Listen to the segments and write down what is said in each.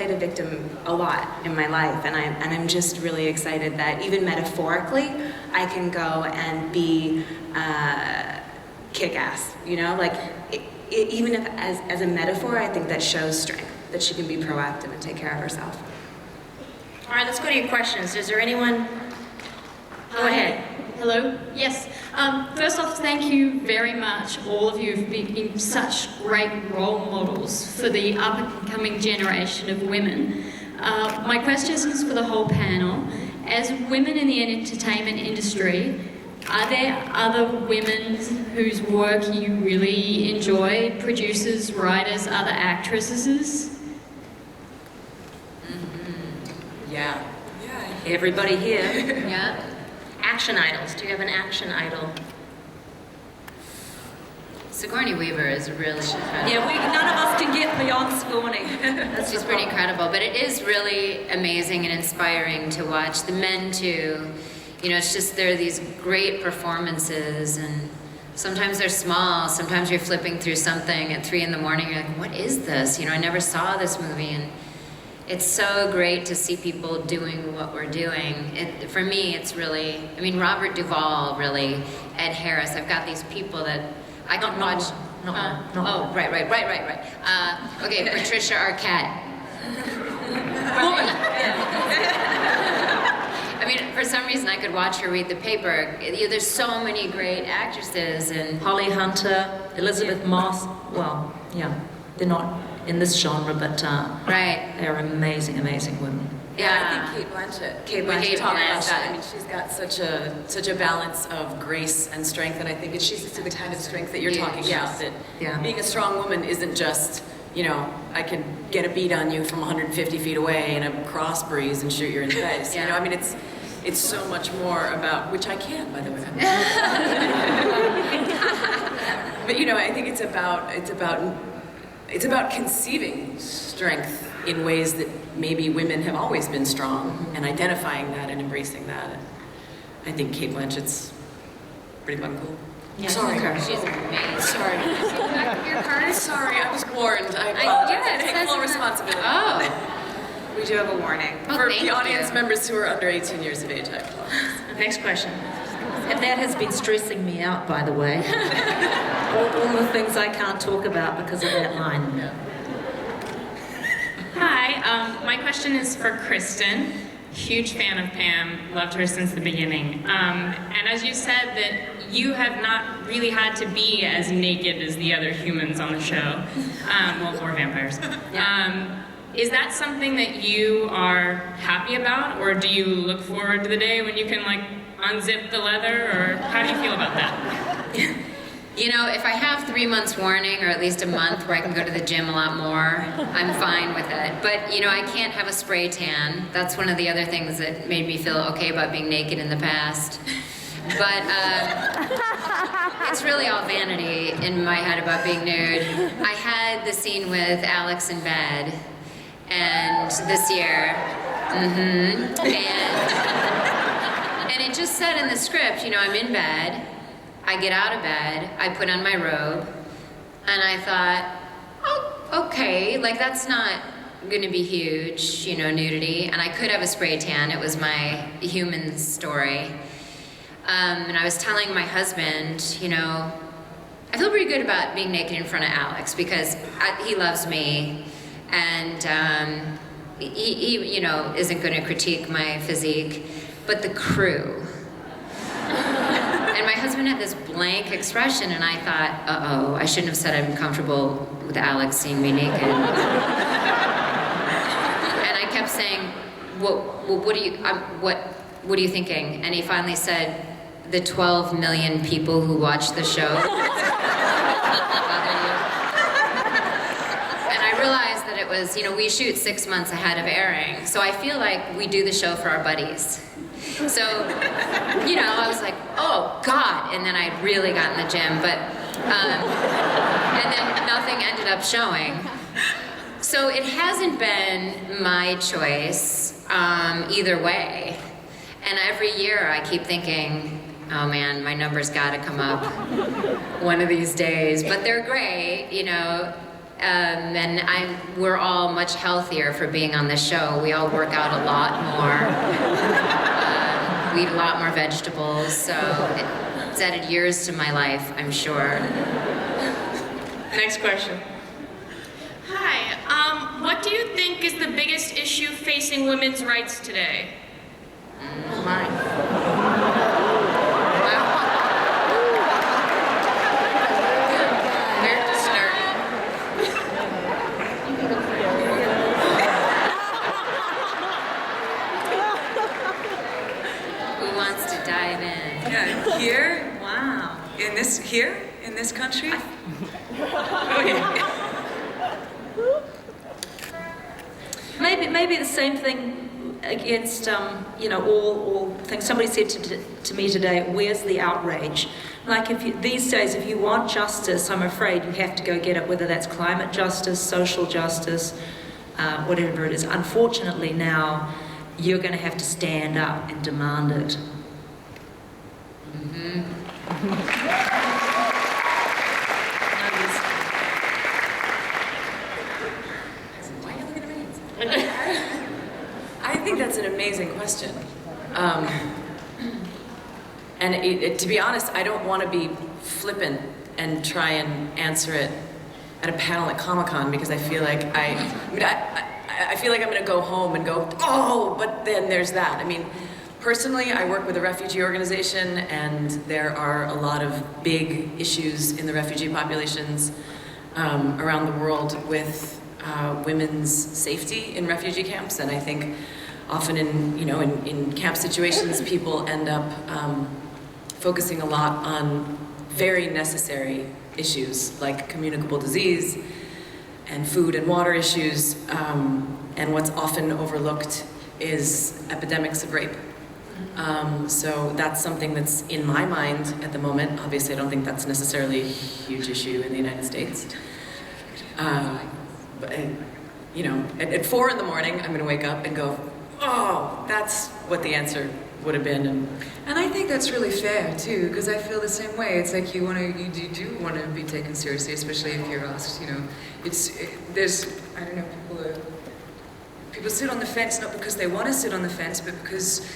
played a victim a lot in my life, and I'm just really excited that even metaphorically, I can go and be kick-ass, you know? Like, even if as a metaphor, I think that shows strength, that she can be proactive and take care of herself. All right, let's go to your questions. Is there anyone? Go ahead. Hello? Yes. First off, thank you very much. All of you have been such great role models for the up-and-coming generation of women. My question is for the whole panel. As women in the entertainment industry, are there other women whose work you really enjoy? Producers, writers, other actresses? Yeah. Everybody here. Yeah. Action idols. Do you have an action idol? Sigourney Weaver is really incredible. Yeah, none of us can get beyond Sigourney. She's pretty incredible, but it is really amazing and inspiring to watch. The men too, you know, it's just, there are these great performances, and sometimes they're small, sometimes you're flipping through something at 3 in the morning, you're like, what is this? You know, I never saw this movie, and it's so great to see people doing what we're doing. For me, it's really, I mean, Robert Duvall, really, Ed Harris, I've got these people that I can watch. Oh, right. Okay, Patricia Arquette. I mean, for some reason, I could watch her read the paper. There's so many great actresses, and Holly Hunter, Elizabeth Moss. Well, yeah, they're not in this genre, but right. They're amazing, amazing women. Yeah, I think Kate Kate Blanchett talked about Blanchett. that. I mean, she's got such a balance of grace and strength, and I think she's the kind of strength that you're talking about. That being a strong woman isn't just, you know, I can get a beat on you from 150 feet away in a cross breeze and shoot you in the face. You know, I mean, it's so much more about, which I can, by the way. But you know, I think it's about conceiving strength in ways that maybe women have always been strong, and identifying that and embracing that. And I think Kate Blanchett's pretty fucking cool. Yeah, Sorry. she's amazing. Sorry. Your card? Sorry, I was warned. I apologize. yeah, it I take says full in the- responsibility. Oh, We do have a warning. For thank the audience you. members who are under 18 years of age, I apologize. Next question. And that has been stressing me out, by the way. all the things I can't talk about because of that line. Hi, my question is for Kristen. Huge fan of Pam, loved her since the beginning. And as you said that you have not really had to be as naked as the other humans on the show, well, or vampires. Is that something that you are happy about, or do you look forward to the day when you can like unzip the leather, or how do you feel about that? you know, if I have 3 months warning, or at least a month where I can go to the gym a lot more, I'm fine with it. But, you know, I can't have a spray tan. That's one of the other things that made me feel okay about being naked in the past. But it's really all vanity in my head about being nude. I had the scene with Alex in bed, and this year, and it just said in the script, you know, I'm in bed, I get out of bed, I put on my robe, and I thought, oh, okay, like that's not gonna be huge, you know, nudity, and I could have a spray tan, it was my human story. And I was telling my husband, you know, I feel pretty good about being naked in front of Alex because he loves me, and he you know, isn't going to critique my physique, but the crew. And my husband had this blank expression, and I thought, uh-oh, I shouldn't have said I'm comfortable with Alex seeing me naked. And I kept saying, what are you thinking? And he finally said, the 12 million people who watch the show. And I realized that it was, you know, we shoot 6 months ahead of airing, so I feel like we do the show for our buddies. So, you know, I was like, oh God, and then I really got in the gym, but, and then nothing ended up showing. So it hasn't been my choice either way. And every year I keep thinking, oh man, my number's gotta come up one of these days. But they're great, you know. And we're all much healthier for being on the show. We all work out a lot more. We eat a lot more vegetables, so it's added years to my life, I'm sure. Next question. Hi, what do you think is the biggest issue facing women's rights today? Where to start? Who wants to dive in? Yeah, here? Wow. In this country? Maybe the same thing against, all things. Somebody said to me today, where's the outrage? Like these days, if you want justice, I'm afraid you have to go get it, whether that's climate justice, social justice, whatever it is. Unfortunately now, you're going to have to stand up and demand it. I think that's an amazing question. And to be honest, I don't want to be flippant and try and answer it at a panel at Comic-Con because I feel like I feel like I'm going to go home and go, oh, but then there's that. I mean, personally, I work with a refugee organization, and there are a lot of big issues in the refugee populations around the world with women's safety in refugee camps, and I think often in camp situations, people end up focusing a lot on very necessary issues like communicable disease and food and water issues, and what's often overlooked is epidemics of rape. So that's something that's in my mind at the moment. Obviously, I don't think that's necessarily a huge issue in the United States. But, at 4 in the morning, I'm going to wake up and go, oh, that's what the answer would have been. And I think that's really fair too, because I feel the same way. It's like you do want to be taken seriously, especially if you're asked. People sit on the fence not because they want to sit on the fence, but because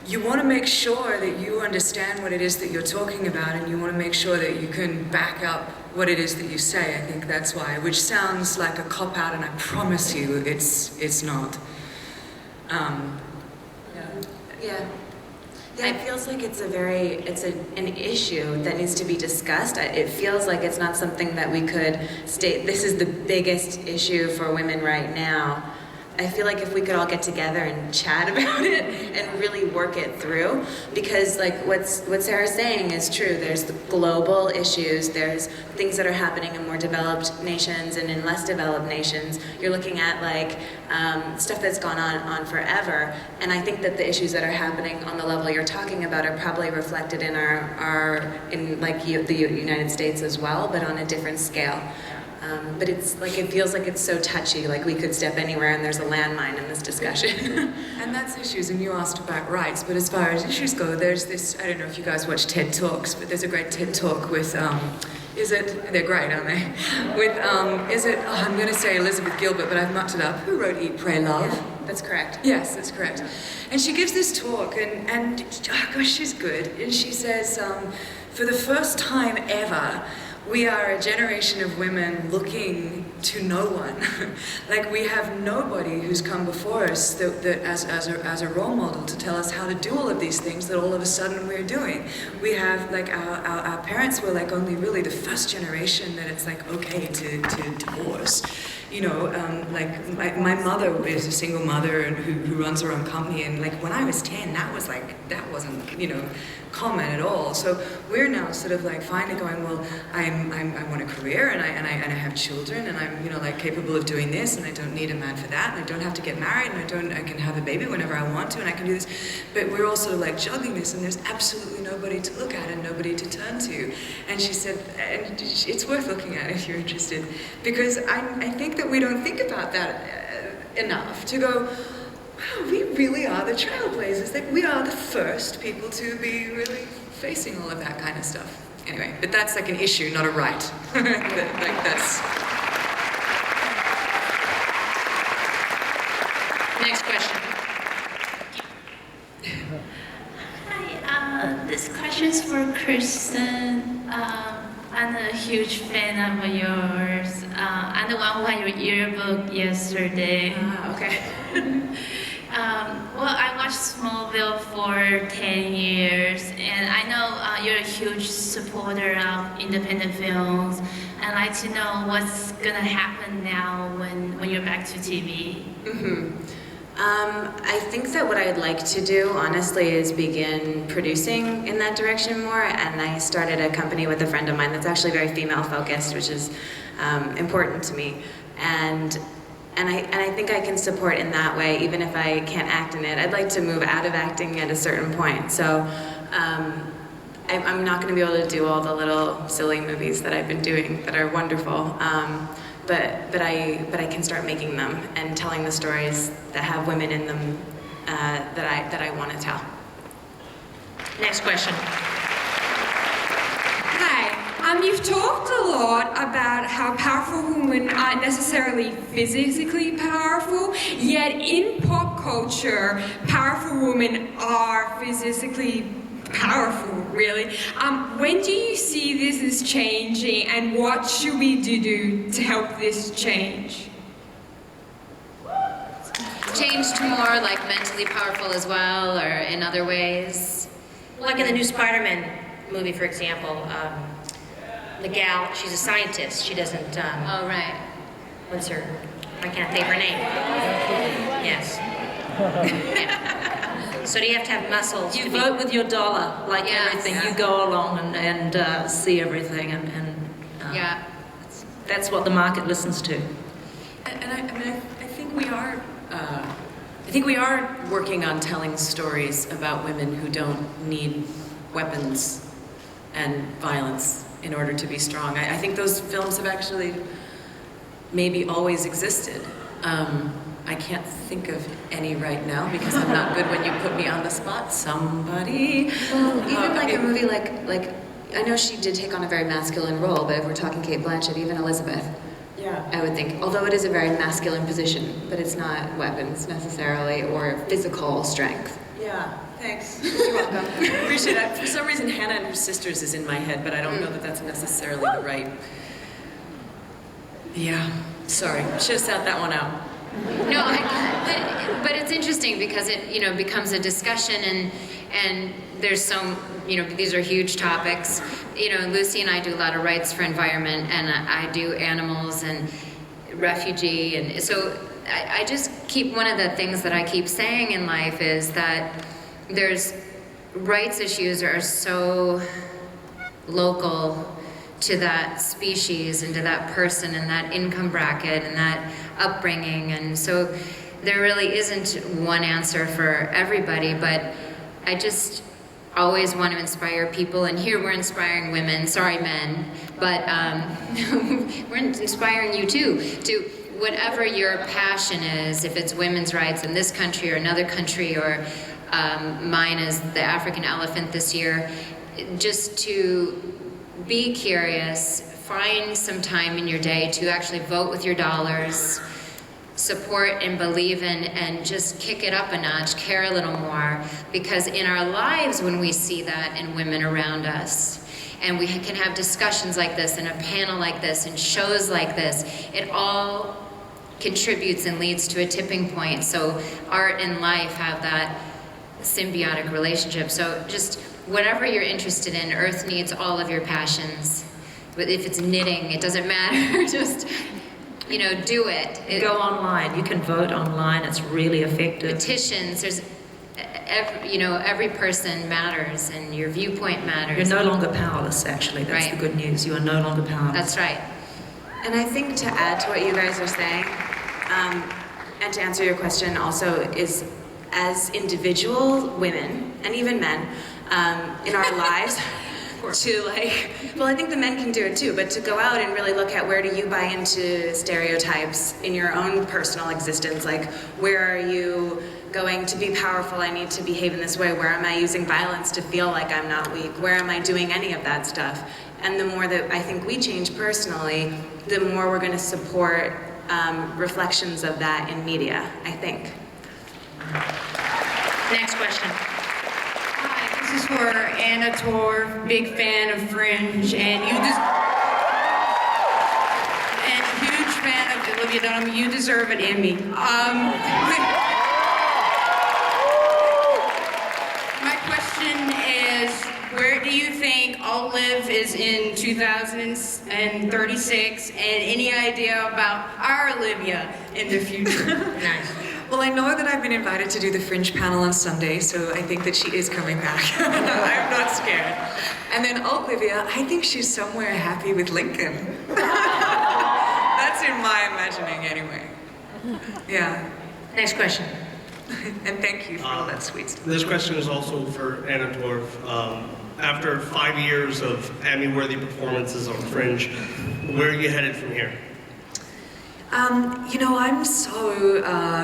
you want to make sure that you understand what it is that you're talking about, and you want to make sure that you can back up what it is that you say. I think that's why, which sounds like a cop-out, and I promise you it's not. Yeah, it feels like it's an issue that needs to be discussed. It feels like it's not something that we could state, this is the biggest issue for women right now. I feel like if we could all get together and chat about it and really work it through, because like what Sarah's saying is true. There's the global issues, there's things that are happening in more developed nations and in less developed nations. You're looking at like stuff that's gone on forever, and I think that the issues that are happening on the level you're talking about are probably reflected in the United States as well, but on a different scale. But it's like, it feels like it's so touchy, like we could step anywhere and there's a landmine in this discussion. And that's issues, and you asked about rights, but as far as issues go, there's this, I don't know if you guys watch TED Talks, but there's a great TED Talk with, they're great, aren't they? With, I'm going to say Elizabeth Gilbert, but I've mucked it up. Who wrote Eat, Pray, Love? Yeah, that's correct. Yes, that's correct. And she gives this talk, and oh gosh, she's good. And she says, for the first time ever, we are a generation of women looking to no one. Like, we have nobody who's come before us that as a role model to tell us how to do all of these things that all of a sudden we're doing. We have, like, our parents were like only really the first generation that it's like okay to divorce. Like my mother is a single mother and who runs her own company, and like when I was 10, that wasn't common at all. So we're now sort of like finally going, well, I want a career, and I have children, and I'm like capable of doing this, and I don't need a man for that, and I don't have to get married, and I can have a baby whenever I want to, and I can do this. But we're all sort of like juggling this, and there's absolutely nobody to look at and nobody to turn to. And she said, and it's worth looking at if you're interested, because I think that we don't think about that enough, to go, wow, we really are the trailblazers. Like, we are the first people to be really facing all of that kind of stuff. Anyway, but that's like an issue, not a right. That's... Next question. Hi, this question is for Kristen. I'm a huge fan of yours. I'm the one who had your yearbook yesterday. Okay. Well, I watched Smallville for 10 years, and I know you're a huge supporter of independent films. I'd like to know what's gonna happen now when you're back to TV. I think that what I'd like to do, honestly, is begin producing in that direction more. And I started a company with a friend of mine that's actually very female-focused, which is important to me. And I think I can support in that way, even if I can't act in it. I'd like to move out of acting at a certain point. So I'm not going to be able to do all the little silly movies that I've been doing that are wonderful. But I can start making them and telling the stories that have women in them that I want to tell. Next question. Hi. You've talked a lot about how powerful women aren't necessarily physically powerful, yet in pop culture, powerful women are physically powerful, really. When do you see this as changing, and what should we do to help this change? Change to more like mentally powerful as well, or in other ways. Like in the new Spider-Man movie, for example, the gal, she's a scientist. She doesn't, Oh, right. what's her, I can't think of her name. Yes. Yeah. So do you have to have muscles? You to be- vote with your dollar, like Yes. everything. You go along and see everything, and Yeah. that's what the market listens to. And I think we are. I think we are working on telling stories about women who don't need weapons and violence in order to be strong. I think those films have actually maybe always existed. I can't think of any right now because I'm not good when you put me on the spot. Somebody. Well, even like a movie like I know she did take on a very masculine role, but if we're talking Cate Blanchett, even Elizabeth. Yeah. I would think, although it is a very masculine position, but it's not weapons necessarily or physical strength. Yeah. Thanks. You're welcome. Appreciate that. For some reason, Hannah and Her Sisters is in my head, but I don't know that that's necessarily the right. Yeah. Sorry. Should have sat that one out. No, but it's interesting because it, you know, becomes a discussion and there's some, you know, these are huge topics. You know, Lucy and I do a lot of rights for environment, and I do animals and refugee, and so I just keep, one of the things that I keep saying in life is that there's rights issues are so local to that species and to that person and that income bracket and that upbringing, and so there really isn't one answer for everybody, but I just always want to inspire people, and here we're inspiring women, sorry men, but we're inspiring you too, to whatever your passion is, if it's women's rights in this country or another country, or mine is the African elephant this year, just to be curious, find some time in your day to actually vote with your dollars, support and believe in, and just kick it up a notch, care a little more, because in our lives when we see that in women around us, and we can have discussions like this and a panel like this and shows like this, it all contributes and leads to a tipping point. So art and life have that symbiotic relationship. So just whatever you're interested in, Earth needs all of your passions. But if it's knitting, it doesn't matter. Just, you know, do it. Go online. You can vote online. It's really effective. Petitions. There's, you know, every person matters, and your viewpoint matters. You're no longer powerless. Actually, that's Right. the good news. You are no longer powerless. That's right. And I think to add to what you guys are saying, and to answer your question also, is as individual women, and even men, in our lives, to like, well, I think the men can do it too, but to go out and really look at where do you buy into stereotypes in your own personal existence, like where are you going to be powerful, I need to behave in this way, where am I using violence to feel like I'm not weak, where am I doing any of that stuff? And the more that I think we change personally, the more we're going to support reflections of that in media, I think. Next question. Hi, this is for Anna Torv, big fan of Fringe, and huge fan of Olivia Dunham. You deserve an Emmy. My question is, where do you think Olive is in 2036, and any idea about our Olivia in the future? Nice. Well, I know that I've been invited to do the Fringe panel on Sunday, so I think that she is coming back. I'm not scared. And then Olivia, I think she's somewhere happy with Lincoln. That's in my imagining anyway. Yeah. Next question. And thank you for all that sweet stuff. This question is also for Anna Torv. After 5 years of Emmy-worthy performances on Fringe, where are you headed from here? You know, I'm so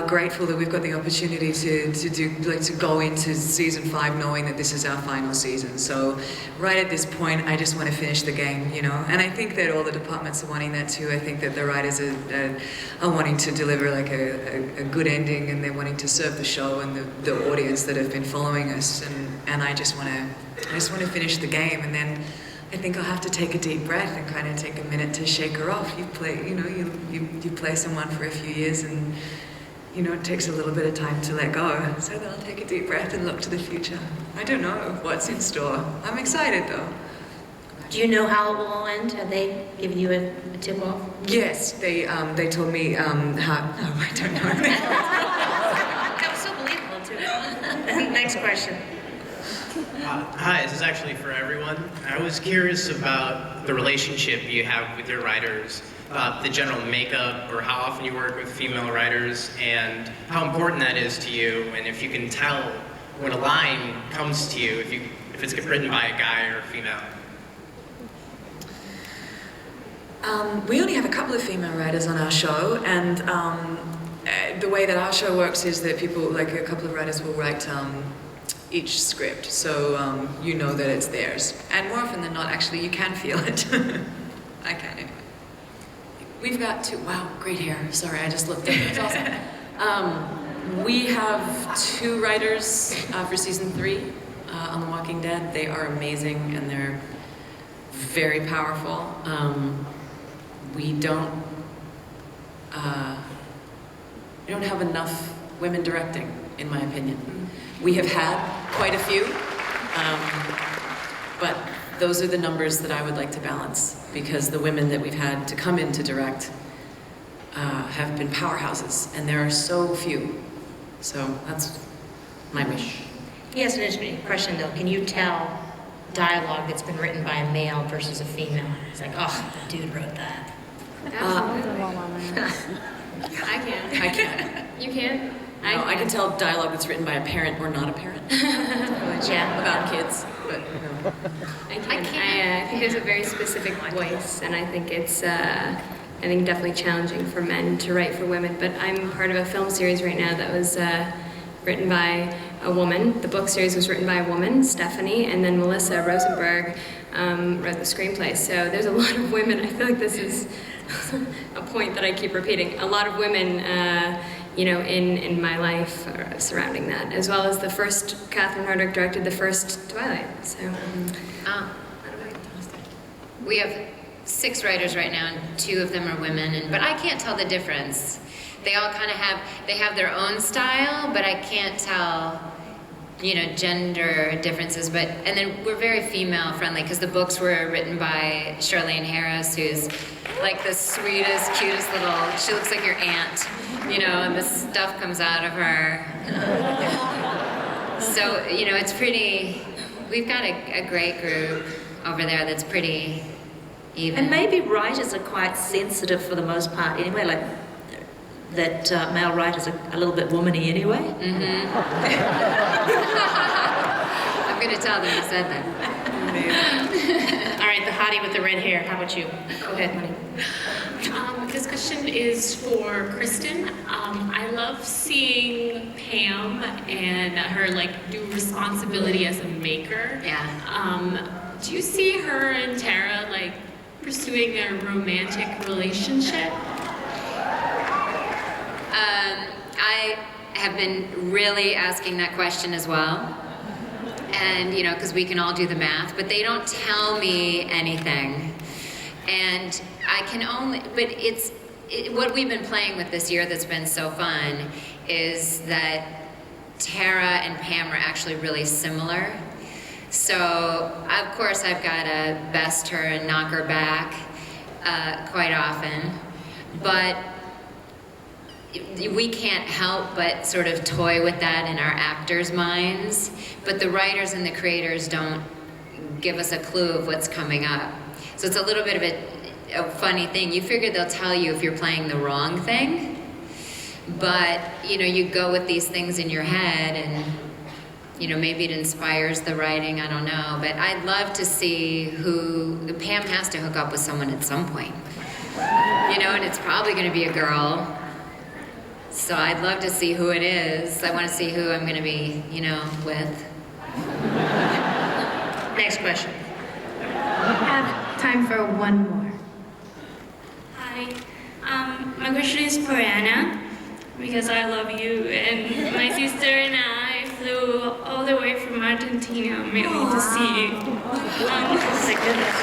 grateful that we've got the opportunity to go into season 5 knowing that this is our final season. So right at this point, I just want to finish the game, you know. And I think that all the departments are wanting that too. I think that the writers are wanting to deliver like a good ending, and they're wanting to serve the show and the audience that have been following us. And I just want to finish the game, and then I think I'll have to take a deep breath and kind of take a minute to shake her off. You play someone for a few years, and you know it takes a little bit of time to let go. So then I'll take a deep breath and look to the future. I don't know what's in store. I'm excited though. Do you know how it will end? Have they given you a tip off? Yes, they told me how. No, I don't know. That was so believable too. Next question. Hi, this is actually for everyone. I was curious about the relationship you have with your writers, the general makeup, or how often you work with female writers, and how important that is to you, and if you can tell when a line comes to you, if it's written by a guy or a female. We only have a couple of female writers on our show, and the way that our show works is that people, like a couple of writers will write each script, so you know that it's theirs. And more often than not, actually, you can feel it. I can anyway. We've got two, wow, great hair. Sorry, I just looked at it. It's awesome. We have 2 writers for season 3 on The Walking Dead. They are amazing, and they're very powerful. We don't have enough women directing, in my opinion. We have had quite a few, but those are the numbers that I would like to balance, because the women that we've had to come in to direct have been powerhouses, and there are so few. So that's my wish. Yes, an interesting question though. Can you tell dialogue that's been written by a male versus a female? It's like, oh, the dude wrote that. I can. I can. You can? No, I can tell dialogue that's written by a parent or not a parent. Yeah. About kids, but no. I think there's a very specific voice, and I think it's definitely challenging for men to write for women. But I'm part of a film series right now that was written by a woman. The book series was written by a woman, Stephanie, and then Melissa Rosenberg wrote the screenplay. So there's a lot of women. I feel like this is a point that I keep repeating. A lot of women, in my life surrounding that, as well as the first, Catherine Hardwicke directed the first Twilight. So, we have 6 writers right now, and 2 of them are women, but I can't tell the difference. They all kind of have their own style, but I can't tell, gender differences. And then we're very female friendly, because the books were written by Charlaine Harris, who's like the sweetest, cutest little, she looks like your aunt, and the stuff comes out of her. So, it's pretty, we've got a great group over there that's pretty even. And maybe writers are quite sensitive for the most part anyway, like that male writers are a little bit womany anyway. Mm-hmm. I'm going to tell them you said that. All right, the hottie with the red hair. How about you? Go ahead, honey. This question is for Kristen. I love seeing Pam and her do responsibility as a maker. Yeah. Do you see her and Tara pursuing a romantic relationship? I have been really asking that question as well. And, you know, because we can all do the math, but they don't tell me anything. And I can only, but what we've been playing with this year that's been so fun is that Tara and Pam are actually really similar. So, of course, I've got to best her and knock her back quite often. But we can't help but sort of toy with that in our actors' minds. But the writers and the creators don't give us a clue of what's coming up. So it's a little bit of a funny thing. You figure they'll tell you if you're playing the wrong thing. But, you know, you go with these things in your head and, you know, maybe it inspires the writing, I don't know. But I'd love to see Pam has to hook up with someone at some point. You know, and it's probably going to be a girl. So I'd love to see who it is. I want to see who I'm going to be, you know, with. Next question. I have time for one more. Hi. My question is for Anna, because I love you, and my sister and I flew all the way from Argentina mainly to see you. Thank goodness.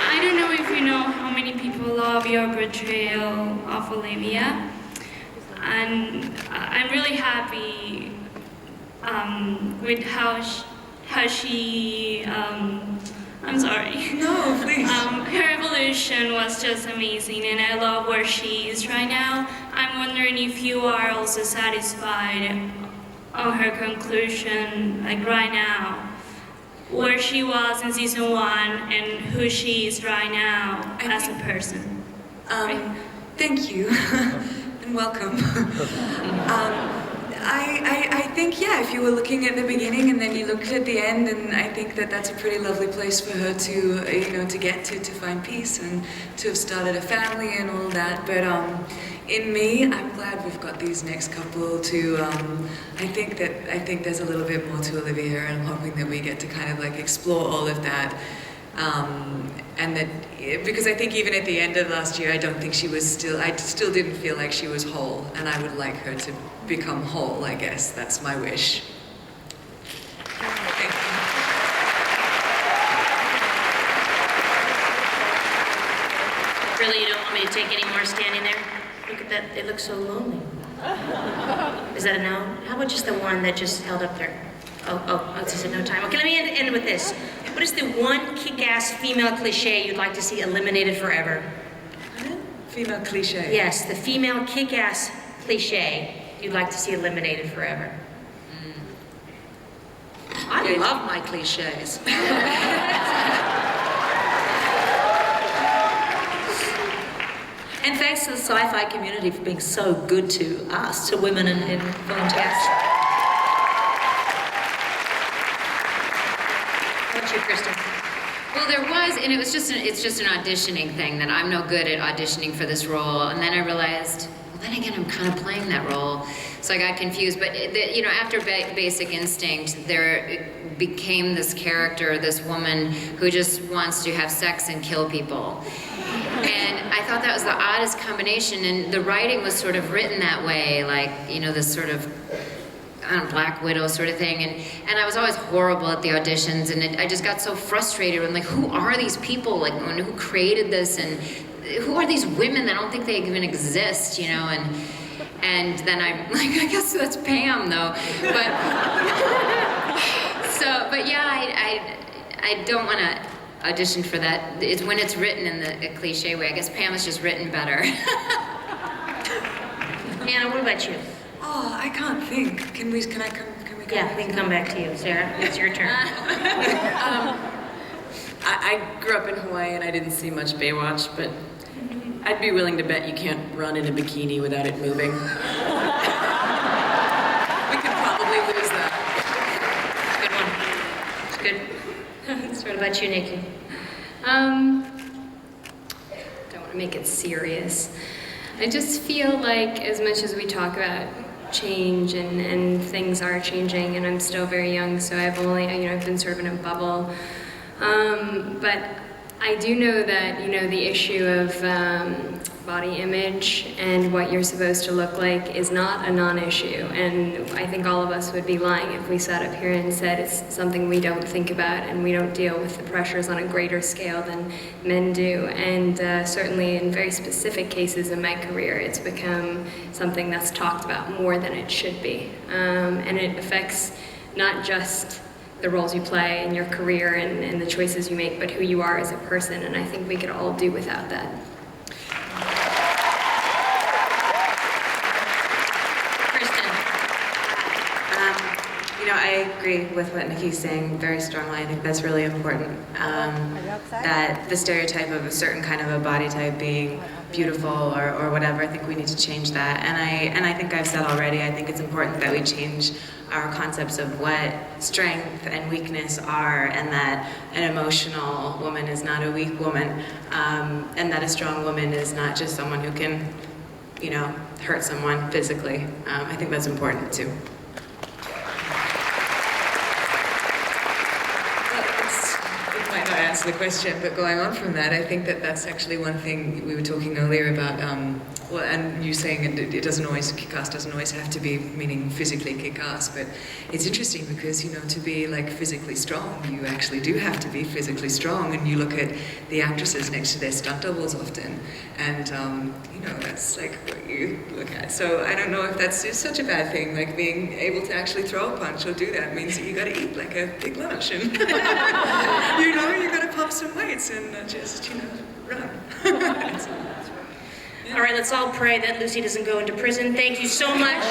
I don't know if you know how many people love your portrayal of Olivia, and I'm really happy with how she I'm sorry. No, please. Her evolution was just amazing, and I love where she is right now. I'm wondering if you are also satisfied on her conclusion, like right now, where she was in season 1 and who she is right now as a person. Thank you, and welcome. I think, yeah, if you were looking at the beginning and then you looked at the end, and I think that that's a pretty lovely place for her to, you know, to get to find peace and to have started a family and all that. But in me, I'm glad we've got these next couple to, I think there's a little bit more to Olivia, and I'm hoping that we get to kind of like explore all of that. And that, because I think even at the end of last year, I don't think she was I still didn't feel like she was whole, and I would like her to become whole, I guess. That's my wish. Thank you. Really, you don't want me to take any more standing there? Look at that, they look so lonely. Is that a no? How about just the one that just held up there? Oh, it's just no time. Okay, let me end with this. What is the one kick-ass female cliche you'd like to see eliminated forever? Female cliche? Yes, the female kick-ass cliche you'd like to see eliminated forever. I love my cliches. And thanks to the sci-fi community for being so good to us, to women in volunteers. What's your, Kristen? Well, there was, and it's just an auditioning thing that I'm no good at auditioning for this role. And then I realized, well, then again, I'm kind of playing that role. So I got confused. But, you know, after Basic Instinct, there became this character, this woman who just wants to have sex and kill people. And I thought that was the oddest combination. And the writing was sort of written that way, like, you know, this sort of, I don't know, Black Widow sort of thing, and I was always horrible at the auditions, and I just got so frustrated. I'm like, who are these people? Like, who created this, and who are these women that I don't think they even exist, you know? And then I'm like, I guess that's Pam, though. But yeah, I don't want to audition for that. It's when it's written in the cliche way. I guess Pam is just written better. Anna, what about you? Oh, I can't think. Can we come? Yeah, we can come back to you, Sarah. It's your turn. I grew up in Hawaii and I didn't see much Baywatch, but I'd be willing to bet you can't run in a bikini without it moving. We could probably lose that. Good one. It's good. What about you, Nikki? Don't want to make it serious. I just feel like as much as we talk about change and things are changing, and I'm still very young, so I've been sort of in a bubble. But I do know that, the issue of body image and what you're supposed to look like is not a non-issue. And I think all of us would be lying if we sat up here and said it's something we don't think about and we don't deal with the pressures on a greater scale than men do. And certainly in very specific cases in my career, it's become something that's talked about more than it should be. And it affects not just the roles you play in your career and the choices you make, but who you are as a person. And I think we could all do without that. I agree with what Nikki's saying very strongly. I think that's really important. That the stereotype of a certain kind of a body type being beautiful or whatever, I think we need to change that. And I think I've said already, I think it's important that we change our concepts of what strength and weakness are, and that an emotional woman is not a weak woman, and that a strong woman is not just someone who can, hurt someone physically. I think that's important too. Answer the question, but going on from that, I think that that's actually one thing we were talking earlier about, and you saying it doesn't always, kick-ass doesn't always have to be meaning physically kick-ass, but it's interesting because, to be like physically strong, you actually do have to be physically strong, and you look at the actresses next to their stunt doubles often, and, that's like what you look at. So I don't know if that's such a bad thing, like being able to actually throw a punch or do that means that you gotta eat like a big lunch, and, you gotta pump some weights and just, run. All right, let's all pray that Lucy doesn't go into prison. Thank you so much.